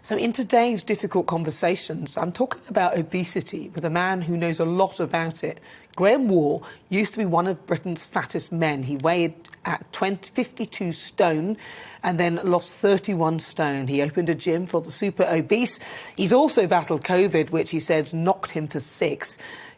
So in today's difficult conversations, I'm talking about obesity with a man who knows a lot about it. Graham Waugh used to be one of Britain's fattest men. He weighed at 52 stone and then lost 31 stone. He opened a gym for the super obese. He's also battled COVID, which he says knocked him for 6.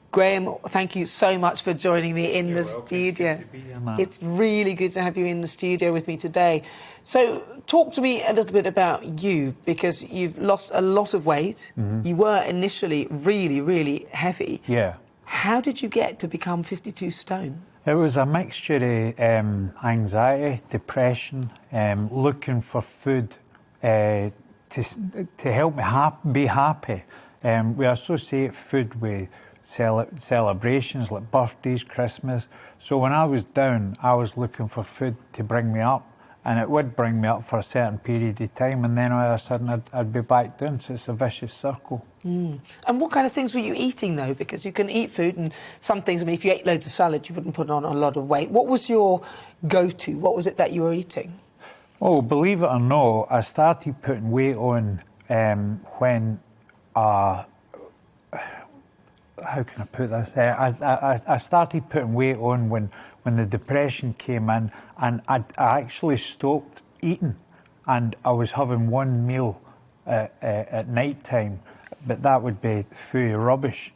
Graham, thank you so much for joining me in the studio. It's good to be here, man. It's really good to have you in the studio with me today. So talk to me a little bit about you, because you've lost a lot of weight. You were initially really, really heavy. Yeah. How did you get to become 52 stone? It was a mixture of anxiety, depression, looking for food to help me be happy. We associate food with celebrations like birthdays, Christmas. So when I was down, I was looking for food to bring me up, and it would bring me up for a certain period of time, and then all of a sudden I'd be back down. So it's a vicious circle. And what kind of things were you eating, though? Because you can eat food, and some things, I mean, if you ate loads of salad, you wouldn't put on a lot of weight. What was your go-to? What was it that you were eating? Oh, believe it or not, I started putting weight on when how can I put this? I started putting weight on when the depression came in, and I actually stopped eating, and I was having one meal at night time, but that would be food rubbish.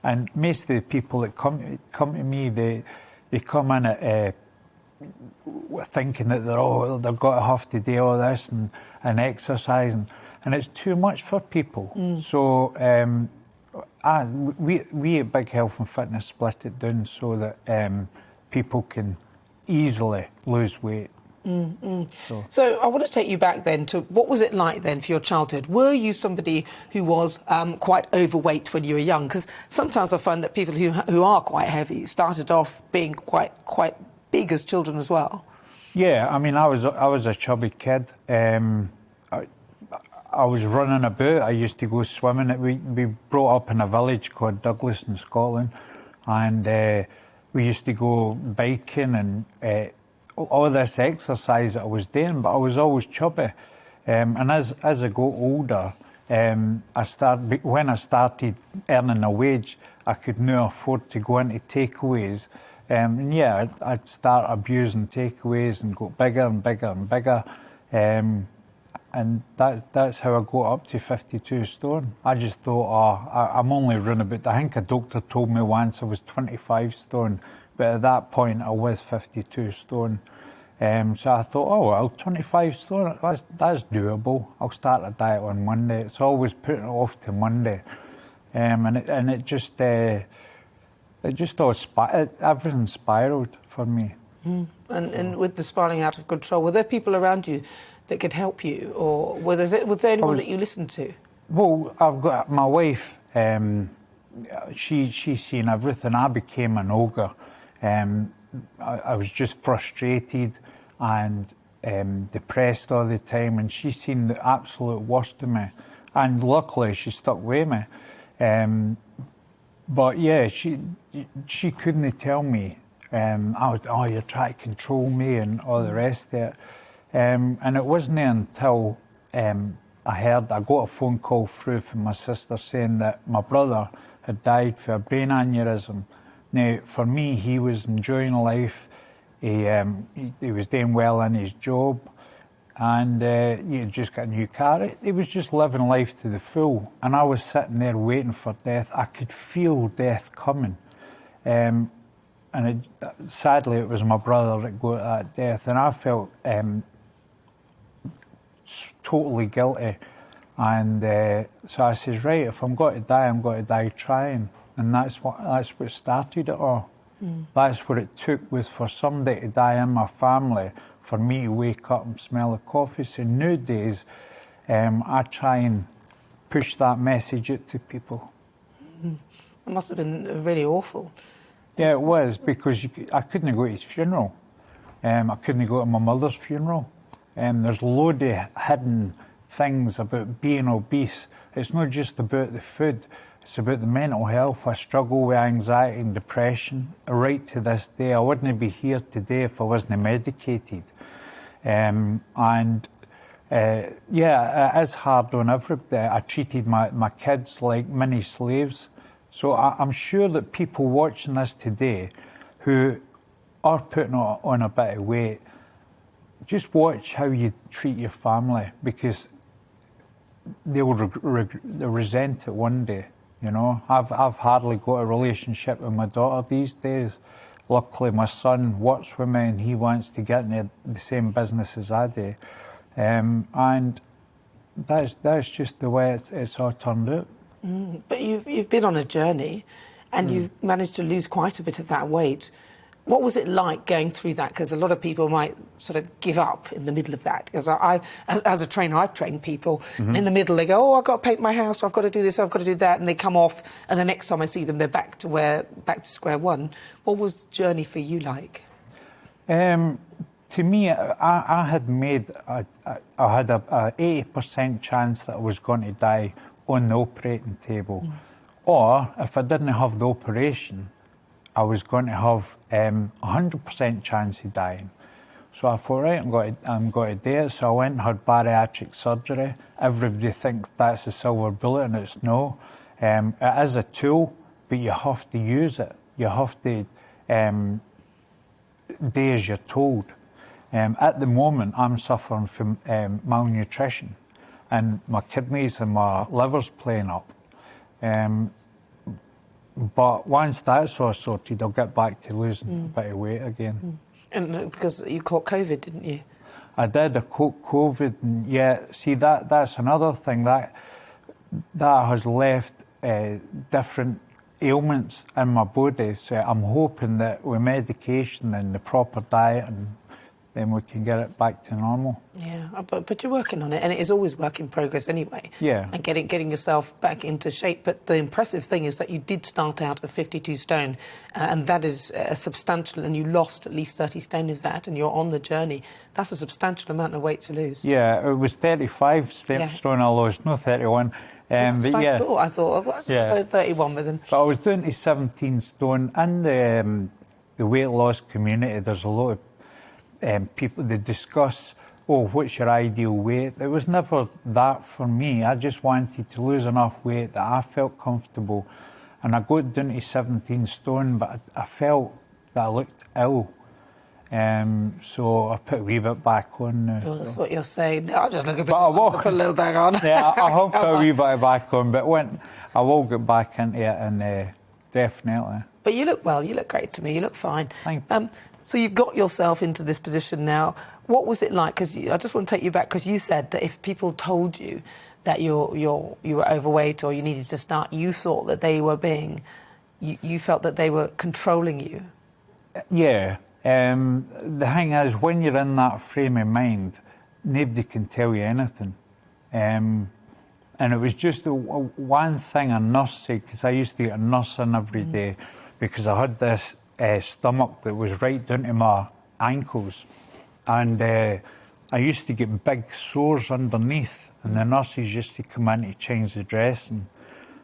And most of the people that come to me, they come in at thinking that they've got to have to do all this and exercise, and it's too much for people. So we at Big Health and Fitness split it down so that people can easily lose weight. So I want to take you back then to what was it like then for your childhood? Were you somebody who was quite overweight when you were young? Because sometimes I find that people who are quite heavy started off being quite big as children as well. Yeah, I mean, I was a chubby kid. I was running about. I used to go swimming. We brought up in a village called Douglas in Scotland, and we used to go biking and all this exercise that I was doing, but I was always chubby. And as I got older, when I started earning a wage, I could now afford to go into takeaways. And yeah, I'd start abusing takeaways and got bigger and bigger and bigger. And that's how I got up to 52 stone. I just thought, I'm only running about. I think a doctor told me once I was 25 stone, but at that point I was 52 stone. So I thought, 25 stone, that's doable. I'll start a diet on Monday. It's always putting it off to Monday. And it just all everything spiraled for me. And with the spiraling out of control, were there people around you that could help you, or was there anyone that you listened to? Well, I've got my wife. She's seen everything. I became an ogre. I was just frustrated and depressed all the time, and she's seen the absolute worst of me. And luckily, she stuck with me. But yeah, she couldn't tell me. You're trying to control me and all the rest of it. And it wasn't until I got a phone call through from my sister saying that my brother had died for a brain aneurysm. Now, for me, he was enjoying life. He was doing well in his job, and he had just got a new car. He was just living life to the full, and I was sitting there waiting for death. I could feel death coming. Sadly, it was my brother that got that death, and I felt totally guilty. And so I says, right, if I'm going to die, I'm going to die trying. And that's what started it all. That's what it took, was for somebody to die in my family, for me to wake up and smell the coffee. So nowadays, I try and push that message out to people. It must have been really awful. Yeah, it was, because I couldn't go to his funeral. I couldn't go to my mother's funeral. There's loads of hidden things about being obese. It's not just about the food, it's about the mental health. I struggle with anxiety and depression right to this day. I wouldn't be here today if I wasn't medicated. And Yeah, it is hard on everybody. I treated my kids like mini slaves. So I'm sure that people watching this today who are putting on a bit of weight, just watch how you treat your family, because they'll resent it one day. You know, I've hardly got a relationship with my daughter these days. Luckily, my son works with me and he wants to get into the same business as I do. And that's just the way it's all turned out. But you've been on a journey, and you've managed to lose quite a bit of that weight. What was it like going through that? Because a lot of people might sort of give up in the middle of that. Because as a trainer, I've trained people. In the middle, they go, "Oh, I've got to paint my house, or I've got to do this, I've got to do that," and they come off. And the next time I see them, they're back to square one. What was the journey for you like? To me, I had made I had a 80% chance that I was going to die on the operating table, or if I didn't have the operation, I was going to have 100% chance of dying. So I thought, right, I'm going to do it. So I went and had bariatric surgery. Everybody thinks that's a silver bullet, and it's no. It is a tool, but you have to use it. You have to do as you're told. At the moment, I'm suffering from malnutrition, and my kidneys and my liver's playing up. But once that's all sorted, I'll get back to losing a bit of weight again. And because you caught COVID, didn't you? I did. I caught COVID, and yeah, see, that's another thing that has left different ailments in my body. So I'm hoping that with medication and the proper diet, and then we can get it back to normal. Yeah, but you're working on it, and it is always work in progress anyway. Yeah. And getting yourself back into shape. But the impressive thing is that you did start out at 52 stone, and that is substantial, and you lost at least 30 stone of that, and you're on the journey. That's a substantial amount of weight to lose. Yeah, it was 35 stone I lost, no 31. That's but what yeah, I thought, well, yeah. so 31 with them. But I was down to 17 stone. In the weight loss community, there's a lot of people that discuss, oh, what's your ideal weight? It was never that for me. I just wanted to lose enough weight that I felt comfortable. And I got down to 17 stone, but I felt that I looked ill. So I put a wee bit back on now. Oh, that's what you're saying. I just look a bit. But I will put a little bit on. Yeah, I hope put a wee bit back on, but I will get back into it, and definitely. But you look well. You look great to me. You look fine. Thank you. So you've got yourself into this position now. What was it like? Because I just want to take you back, because you said that if people told you that you were overweight or you needed to start, you thought that they were you felt that they were controlling you. Yeah. The thing is, when you're in that frame of mind, nobody can tell you anything. And it was just the one thing a nurse said, because I used to get a nurse in every day, because I had this stomach that was right down to my ankles. And I used to get big sores underneath, and the nurses used to come in to change the dressing.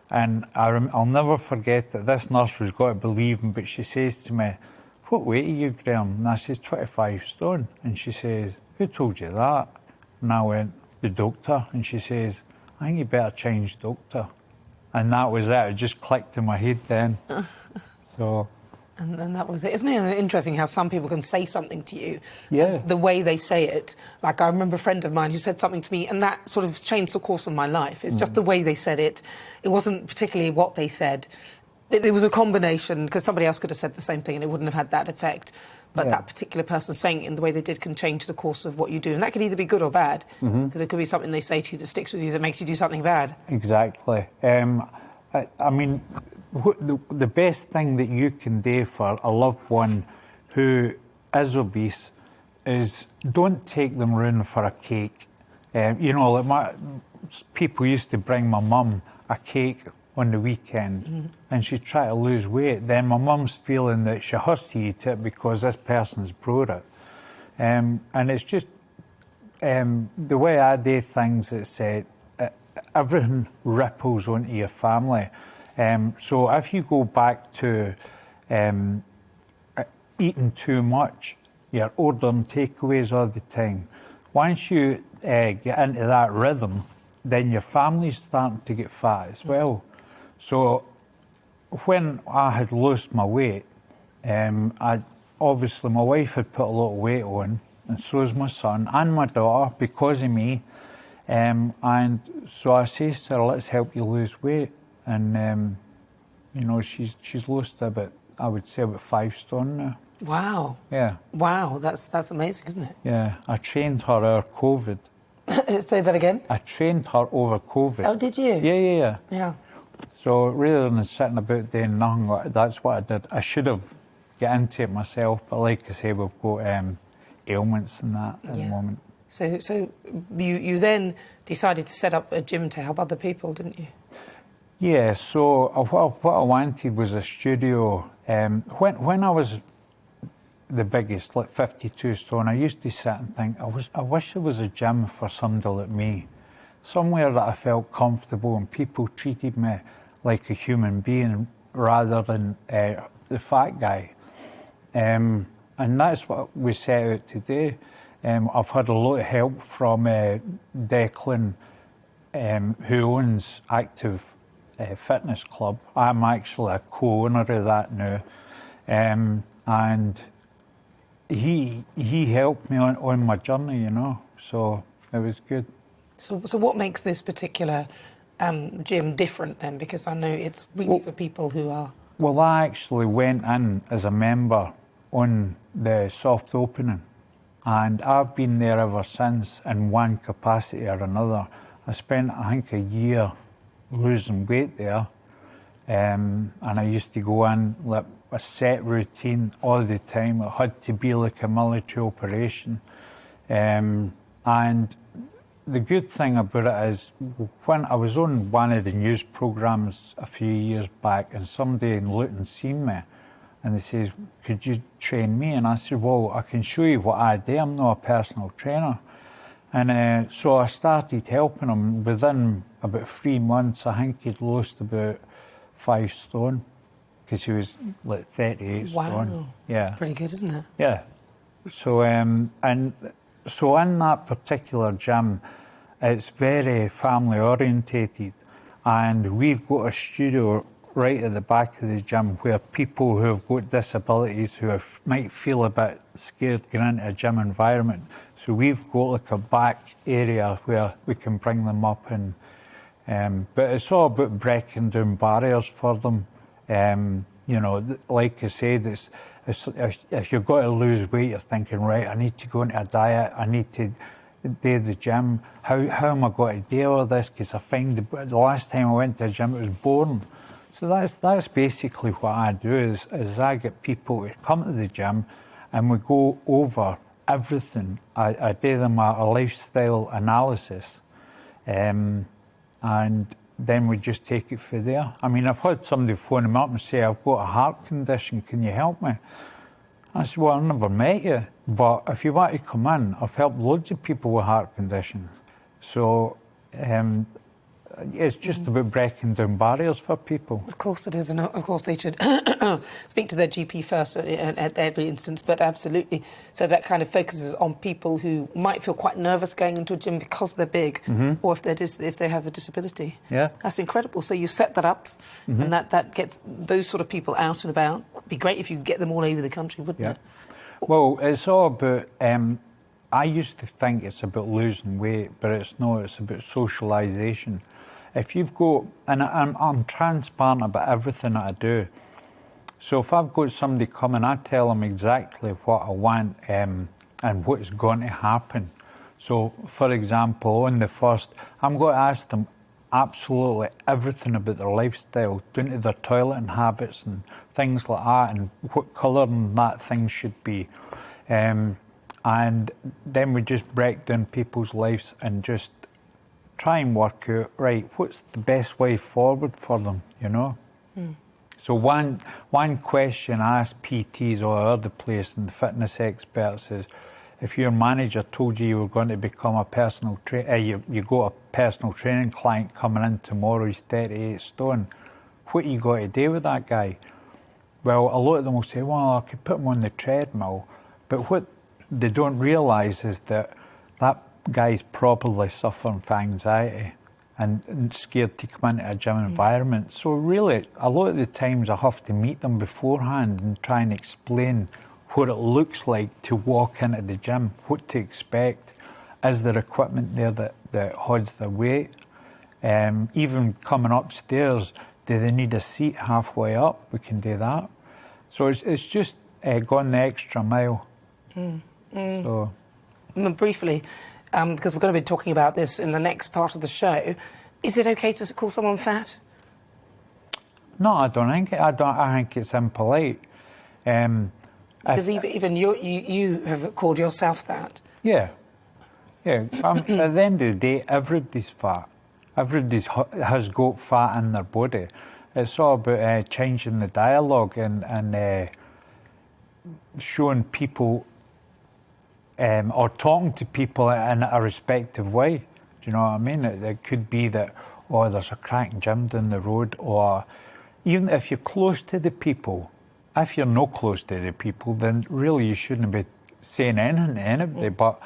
And I'll never forget that this nurse was got to believe me, but she says to me, "What weight are you, Graham?" And I says, 25 stone. And she says, "Who told you that?" And I went, "The doctor." And she says, "I think you better change doctor." And that was it. It just clicked in my head then. So... And then that was it. Isn't it interesting how some people can say something to you? Yeah. The way they say it. Like, I remember a friend of mine who said something to me, and that sort of changed the course of my life. It's just the way they said it. It wasn't particularly what they said. It was a combination, because somebody else could have said the same thing and it wouldn't have had that effect. But that particular person saying it in the way they did can change the course of what you do. And that could either be good or bad, because it could be something they say to you that sticks with you that makes you do something bad. Exactly. I mean, the best thing that you can do for a loved one who is obese is don't take them round for a cake. You know, like people used to bring my mum a cake on the weekend, and she'd try to lose weight. Then my mum's feeling that she has to eat it because this person's brought it. And it's just the way I do things, it's everything ripples onto your family. So if you go back to eating too much, you're ordering takeaways all the time, once you get into that rhythm, then your family's starting to get fat as well. So when I had lost my weight, obviously my wife had put a lot of weight on, and so has my son and my daughter because of me. And so I says to her, let's help you lose weight. And, you know, she's lost about, I would say, about 5 stone now. Wow. Yeah. Wow, that's amazing, isn't it? Yeah. I trained her over COVID. Say that again? I trained her over COVID. Oh, did you? Yeah. Yeah. So rather than sitting about doing nothing, that's what I did. I should have got into it myself, but like I say, we've got ailments and that at the moment. So you then decided to set up a gym to help other people, didn't you? Yeah, so what I wanted was a studio. When I was the biggest, like 52 stone, I used to sit and think, I wish there was a gym for somebody like me. Somewhere that I felt comfortable and people treated me like a human being rather than the fat guy. And that's what we set out to do. I've had a lot of help from Declan, who owns Active Fitness Club. I'm actually a co-owner of that now. And he helped me on my journey, you know, so it was good. So what makes this particular gym different then? Because I know it's really for people who are... Well, I actually went in as a member on the soft opening, and I've been there ever since in one capacity or another. I spent, I think, a year losing weight there, and I used to go in like a set routine all the time. It had to be like a military operation. And the good thing about it is, when I was on one of the news programmes a few years back, and somebody in Luton seen me, and they says, could you train me? And I said, well, I can show you what I do. I'm not a personal trainer. And so I started helping him. Within about 3 months, I think he'd lost about 5 stone, because he was like 38 stone. Yeah. Pretty good, isn't it? Yeah. So, so in that particular gym, it's very family orientated, and we've got a studio right at the back of the gym where people who have got disabilities who might feel a bit scared going into a gym environment. So we've got like a back area where we can bring them up, and but it's all about breaking down barriers for them. You know, like I said, it's if you've got to lose weight, you're thinking, right, I need to go into a diet, I need to do the gym. How am I going to deal with this? Because I find the last time I went to a gym, it was boring. So that's basically what I do, is I get people to come to the gym and we go over everything. I do them a lifestyle analysis, and then we just take it from there. I mean, I've had somebody phone me up and say, I've got a heart condition, can you help me? I said, well, I've never met you, but if you want to come in, I've helped loads of people with heart conditions. So it's just about breaking down barriers for people. Of course it is, and of course they should speak to their GP first at every instance, but absolutely. So that kind of focuses on people who might feel quite nervous going into a gym because they're big, or if they have a disability. Yeah. That's incredible. So you set that up, and that gets those sort of people out and about. It'd be great if you could get them all over the country, wouldn't it? Well, it's all about... I used to think it's about losing weight, but it's not. It's about socialisation. If you've got, and I'm transparent about everything that I do. So if I've got somebody coming, I tell them exactly what I want and what is going to happen. So, for example, on the first, I'm going to ask them absolutely everything about their lifestyle, down to their toileting habits and things like that, and what colour that thing should be. And then we just break down people's lives and just try and work out, right, what's the best way forward for them, you know? So one question I ask PTs or other place and the fitness experts is, if your manager told you were going to become a personal trainer, you got a personal training client coming in tomorrow, he's 38 stone, what are you going to do with that guy? Well, a lot of them will say, well, I could put him on the treadmill, but what they don't realise is that that guy's probably suffering from anxiety and scared to come into a gym environment. So really, a lot of the times I have to meet them beforehand and try and explain what it looks like to walk into the gym, what to expect. Is there equipment there that holds their weight? Even coming upstairs, do they need a seat halfway up? We can do that. So it's just going the extra mile. So. Briefly, because we're going to be talking about this in the next part of the show, is it okay to call someone fat? No, I don't think it. I think it's impolite. Because even you have called yourself that. Yeah. At the end of the day, everybody's fat. Everybody has got fat in their body. It's all about changing the dialogue and showing people or talking to people in a respectful way. Do you know what I mean? It could be that, oh, there's a cracking gym down the road, or even if you're close to the people, if you're not close to the people, then really you shouldn't be saying anything to anybody. But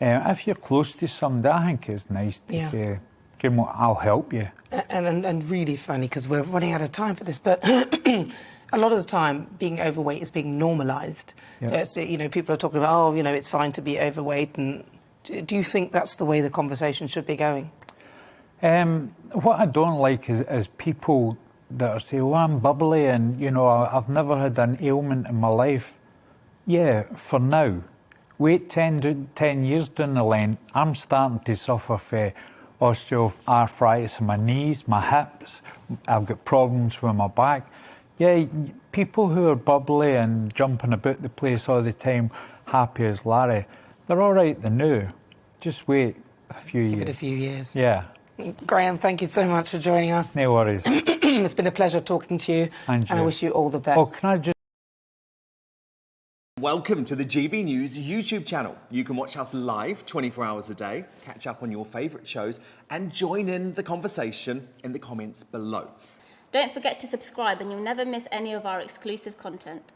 if you're close to somebody, I think it's nice to say, I'll help you. And really funny, because we're running out of time for this, but a lot of the time being overweight is being normalised. Yeah. So it's, people are talking about, oh, it's fine to be overweight. And do you think that's the way the conversation should be going? What I don't like is people that are saying, oh, I'm bubbly and, I've never had an ailment in my life. Yeah, for now. Wait 10 years down the line, I'm starting to suffer from osteoarthritis in my knees, my hips. I've got problems with my back. Yeah, people who are bubbly and jumping about the place all the time, happy as Larry, they're all right the new. Just wait a few years. Give it a few years. Yeah. Graham, thank you so much for joining us. No worries. It's been a pleasure talking to you, and I wish you all the best. Oh, can I just... Welcome to the GB News YouTube channel. You can watch us live 24 hours a day, catch up on your favourite shows, and join in the conversation in the comments below. Don't forget to subscribe and you'll never miss any of our exclusive content.